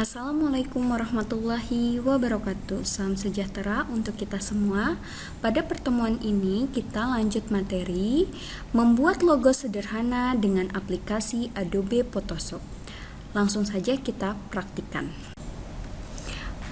Assalamualaikum warahmatullahi wabarakatuh. Salam sejahtera untuk kita semua. Pada pertemuan ini kita lanjut materi membuat logo sederhana dengan aplikasi Adobe Photoshop. Langsung saja kita praktikkan.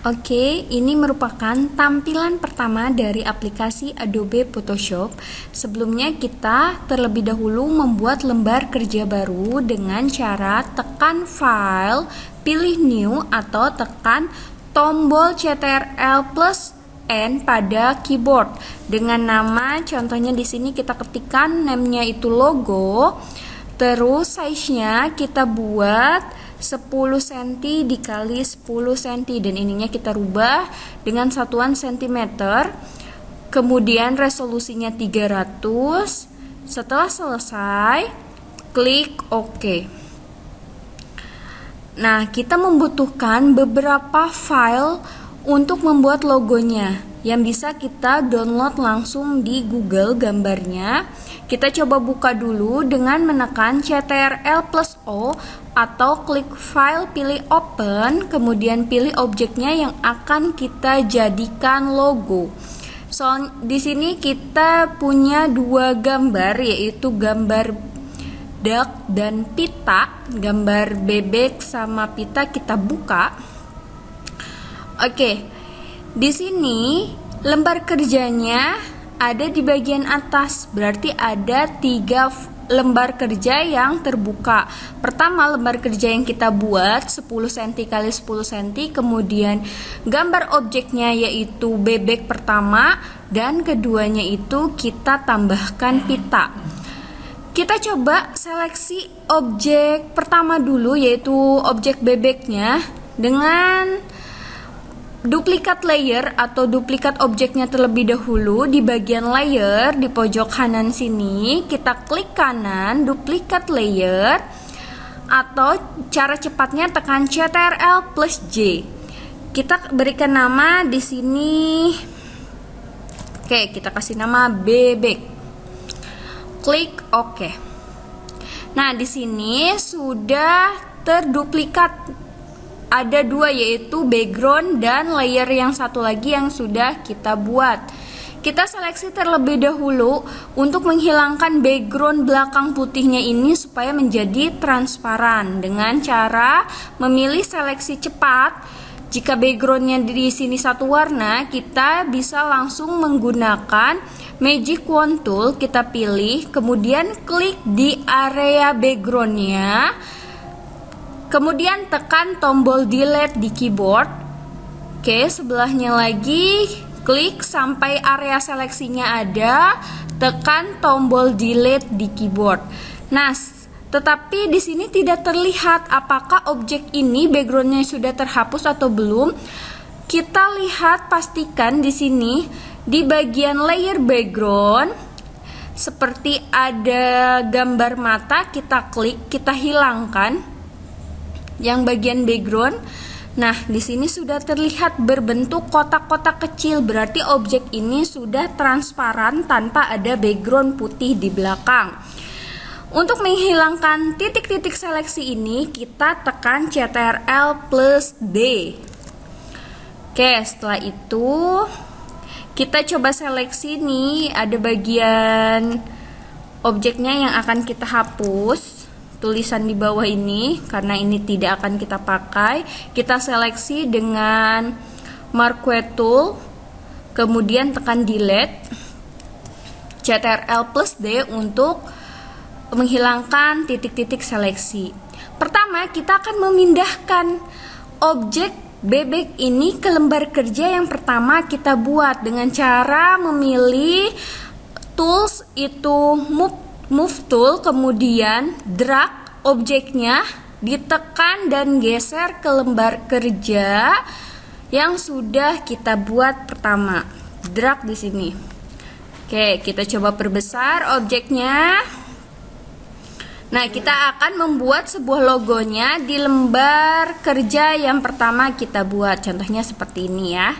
Oke, ini merupakan tampilan pertama dari aplikasi Adobe Photoshop. Sebelumnya kita terlebih dahulu membuat lembar kerja baru dengan cara tekan File, pilih New atau tekan tombol Ctrl+N pada keyboard dengan nama, contohnya di sini kita ketikkan namanya itu logo. Terus size-nya kita buat 10 cm dikali 10 cm dan ininya kita rubah dengan satuan cm. Kemudian resolusinya 300. Setelah selesai, klik OK. Nah, kita membutuhkan beberapa file untuk membuat logonya yang bisa kita download langsung di Google gambarnya. Kita coba buka dulu dengan menekan Ctrl+O atau klik file, pilih open, kemudian pilih objeknya yang akan kita jadikan logo. So, di sini kita punya dua gambar, yaitu gambar duck dan pita. Gambar bebek sama pita kita buka. Oke, di sini lembar kerjanya ada di bagian atas, berarti ada 3 lembar kerja yang terbuka. Pertama, lembar kerja yang kita buat 10 cm kali 10 cm, kemudian gambar objeknya yaitu bebek pertama, dan keduanya itu kita tambahkan pita. Kita coba seleksi objek pertama dulu, yaitu objek bebeknya, dengan duplikat layer atau duplikat objeknya terlebih dahulu. Di bagian layer di pojok kanan sini kita klik kanan duplikat layer, atau cara cepatnya tekan Ctrl+J. Kita berikan nama di sini. Oke, kita kasih nama bebek. Klik OK. Nah, di sini sudah terduplikat. Ada dua, yaitu background dan layer yang satu lagi yang sudah kita buat. Kita seleksi terlebih dahulu untuk menghilangkan background belakang putihnya ini supaya menjadi transparan dengan cara memilih seleksi cepat. Jika backgroundnya di sini satu warna, kita bisa langsung menggunakan Magic Wand Tool. Kita pilih, kemudian klik di area backgroundnya. Kemudian tekan tombol delete di keyboard. Oke, sebelahnya lagi klik sampai area seleksinya ada, tekan tombol delete di keyboard. Nah, tetapi di sini tidak terlihat apakah objek ini backgroundnya sudah terhapus atau belum. Kita lihat, pastikan di sini di bagian layer background seperti ada gambar mata, kita klik, kita hilangkan yang bagian background. Nah, di sini sudah terlihat berbentuk kotak-kotak kecil, berarti objek ini sudah transparan tanpa ada background putih di belakang. Untuk menghilangkan titik-titik seleksi ini, kita tekan Ctrl+D. Oke, setelah itu kita coba seleksi nih, ada bagian objeknya yang akan kita hapus. Tulisan di bawah ini, karena ini tidak akan kita pakai, kita seleksi dengan Marquee Tool, kemudian tekan delete, Ctrl+D untuk menghilangkan titik-titik seleksi. Pertama, kita akan memindahkan objek bebek ini ke lembar kerja yang pertama kita buat dengan cara memilih tools itu Move Tool, kemudian drag objeknya, ditekan dan geser ke lembar kerja yang sudah kita buat pertama. Drag di sini. Oke, kita coba perbesar objeknya. Nah, kita akan membuat sebuah logonya di lembar kerja yang pertama kita buat. Contohnya seperti ini ya.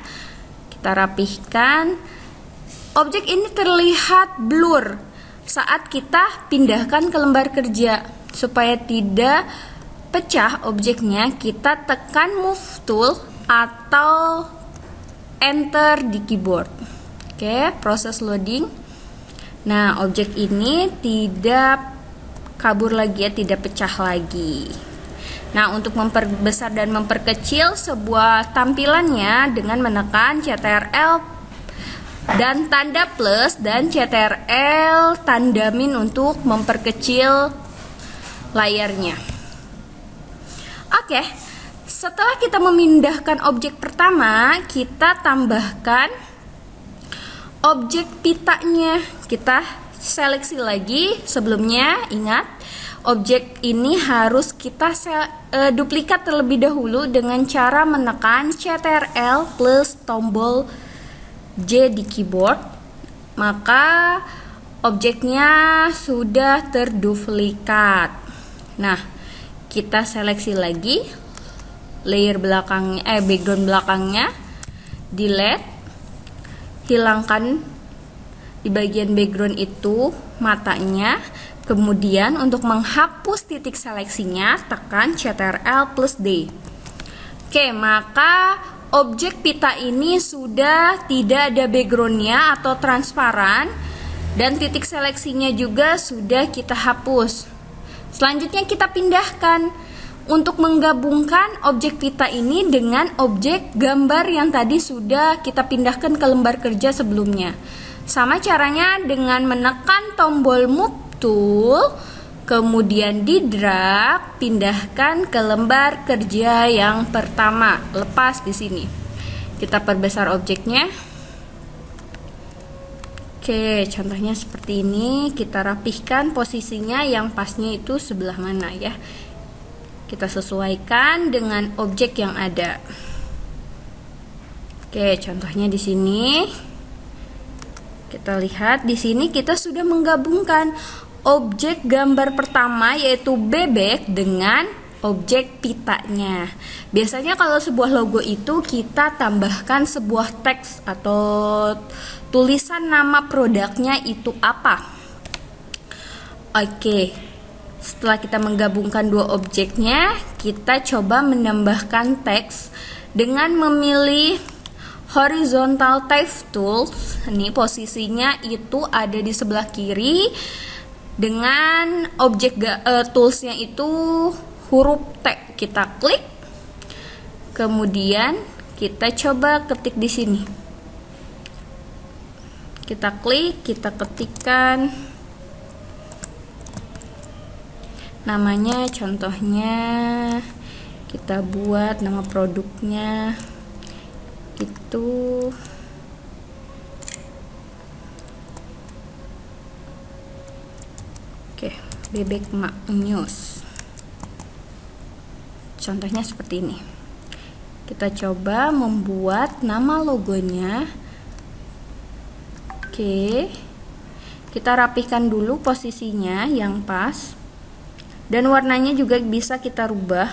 Kita rapihkan. Objek ini terlihat blur saat kita pindahkan ke lembar kerja supaya tidak pecah objeknya, kita tekan move tool atau enter di keyboard. Oke, proses loading. Nah, objek ini tidak kabur lagi ya, tidak pecah lagi. Nah, untuk memperbesar dan memperkecil sebuah tampilannya dengan menekan CTRL dan tanda plus dan CTRL tanda min untuk memperkecil layarnya. Oke, setelah kita memindahkan objek pertama, kita tambahkan objek pitanya. Kita seleksi lagi. Sebelumnya ingat, objek ini harus kita duplikat terlebih dahulu dengan cara menekan CTRL plus tombol J di keyboard. Maka objeknya sudah terduplikat. Nah, kita seleksi lagi layer belakangnya, background belakangnya, delete, hilangkan di bagian background itu matanya. Kemudian untuk menghapus titik seleksinya, tekan CTRL plus D. Oke, maka objek pita ini sudah tidak ada backgroundnya atau transparan, dan titik seleksinya juga sudah kita hapus. Selanjutnya kita pindahkan untuk menggabungkan objek pita ini dengan objek gambar yang tadi sudah kita pindahkan ke lembar kerja sebelumnya. Sama caranya dengan menekan tombol move tool, kemudian di drag, pindahkan ke lembar kerja yang pertama. Lepas di sini. Kita perbesar objeknya. Oke, contohnya seperti ini. Kita rapihkan posisinya, yang pasnya itu sebelah mana ya. Kita sesuaikan dengan objek yang ada. Oke, contohnya di sini. Kita lihat di sini kita sudah menggabungkan objek gambar pertama yaitu bebek dengan objek pitanya. Biasanya kalau sebuah logo itu kita tambahkan sebuah teks atau tulisan nama produknya itu apa. Oke, setelah kita menggabungkan dua objeknya, kita coba menambahkan teks dengan memilih horizontal type tools. Ini posisinya itu ada di sebelah kiri. Dengan objek toolsnya itu huruf T, kita klik. Kemudian kita coba ketik di sini. Kita klik, kita ketikkan namanya, contohnya kita buat nama produknya itu bebek maknyus. Contohnya seperti ini. Kita coba membuat nama logonya. Oke, kita rapihkan dulu posisinya yang pas, dan warnanya juga bisa kita rubah.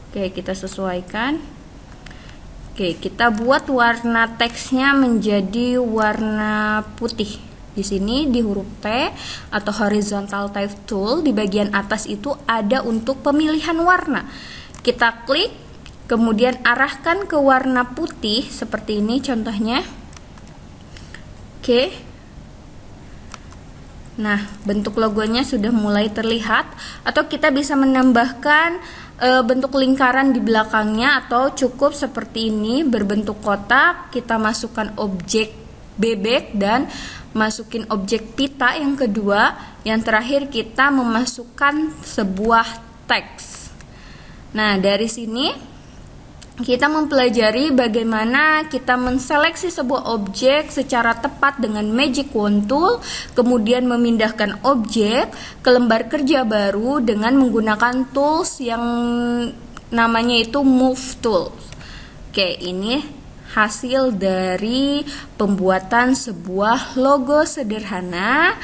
Oke, kita sesuaikan. Oke, kita buat warna teksnya menjadi warna putih. Di sini di huruf T atau horizontal type tool di bagian atas itu ada untuk pemilihan warna. Kita klik, kemudian arahkan ke warna putih seperti ini contohnya. Oke. Nah, bentuk logonya sudah mulai terlihat, atau kita bisa menambahkan bentuk lingkaran di belakangnya, atau cukup seperti ini berbentuk kotak. Kita masukkan objek bebek dan masukin objek pita yang kedua. Yang terakhir kita memasukkan sebuah teks. Nah, dari sini kita mempelajari bagaimana kita menseleksi sebuah objek secara tepat dengan Magic Wand Tool, kemudian memindahkan objek ke lembar kerja baru dengan menggunakan tools yang namanya itu Move Tool. Oke, ini hasil dari pembuatan sebuah logo sederhana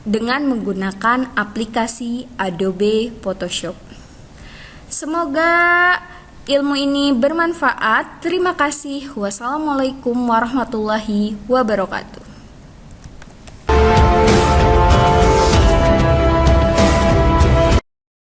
dengan menggunakan aplikasi Adobe Photoshop. Semoga ilmu ini bermanfaat. Terima kasih. Wassalamualaikum warahmatullahi wabarakatuh.